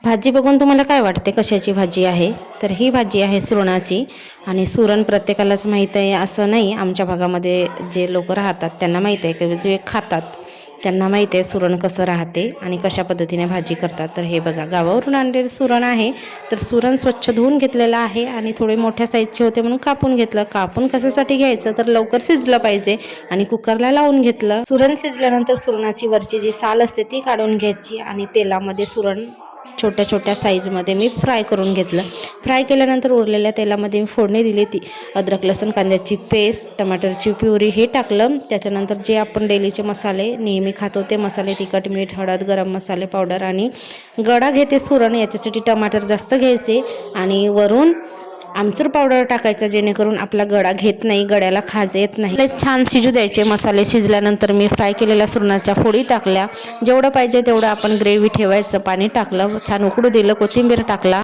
भाजी बघून तुम्हाला काय वाटते कशाची भाजी आहे? तर ही भाजी आहे सुरणाची. आणि सुरण प्रत्येकालाच माहीत आहे असं नाही, आमच्या भागामध्ये जे लोक राहतात त्यांना माहीत आहे, किंवा जे खातात त्यांना माहीत आहे सुरण कसं राहते आणि कशा पद्धतीने भाजी करतात. तर हे बघा, गावावरून आणलेले सुरण आहे. तर सुरण स्वच्छ धुवून घेतलेलं आहे आणि थोडे मोठ्या साईजचे होते म्हणून कापून घेतलं. कापून कशासाठी घ्यायचं, तर लवकर शिजलं पाहिजे, आणि कुकरला लावून घेतलं. सुरण शिजल्यानंतर सुरणाची वरची जी साल असते ती काढून घ्यायची आणि तेलामध्ये सुरण छोट्या छोट्या साईजमध्ये मी फ्राय करून घेतलं. फ्राय केल्यानंतर उरलेल्या तेलामध्ये मी फोडणी दिली. ती अद्रक लसूण कांद्याची पेस्ट, टमाटरची प्युरी हे टाकलं. त्याच्यानंतर जे आपण डेलीचे मसाले नेहमी खातो ते मसाले, तिखट, मीठ, हळद, गरम मसाले पावडर आणि गडा घेते सुरण, याच्यासाठी टमाटर जास्त घ्यायचे आणि वरून आमचूर पावडर टाकायचा, जेणेकरून आपला गडा घेत नाही, गड्याला खाज येत नाही. छान शिजू द्यायचे. मसाले शिजल्यानंतर मी फ्राय केलेल्या सुरणाच्या फोडी टाकल्या. जेवढं पाहिजे तेवढं आपण ग्रेव्ही ठेवायचं. पाणी टाकलं, छान उकडू दिलं, कोथिंबीर टाकला.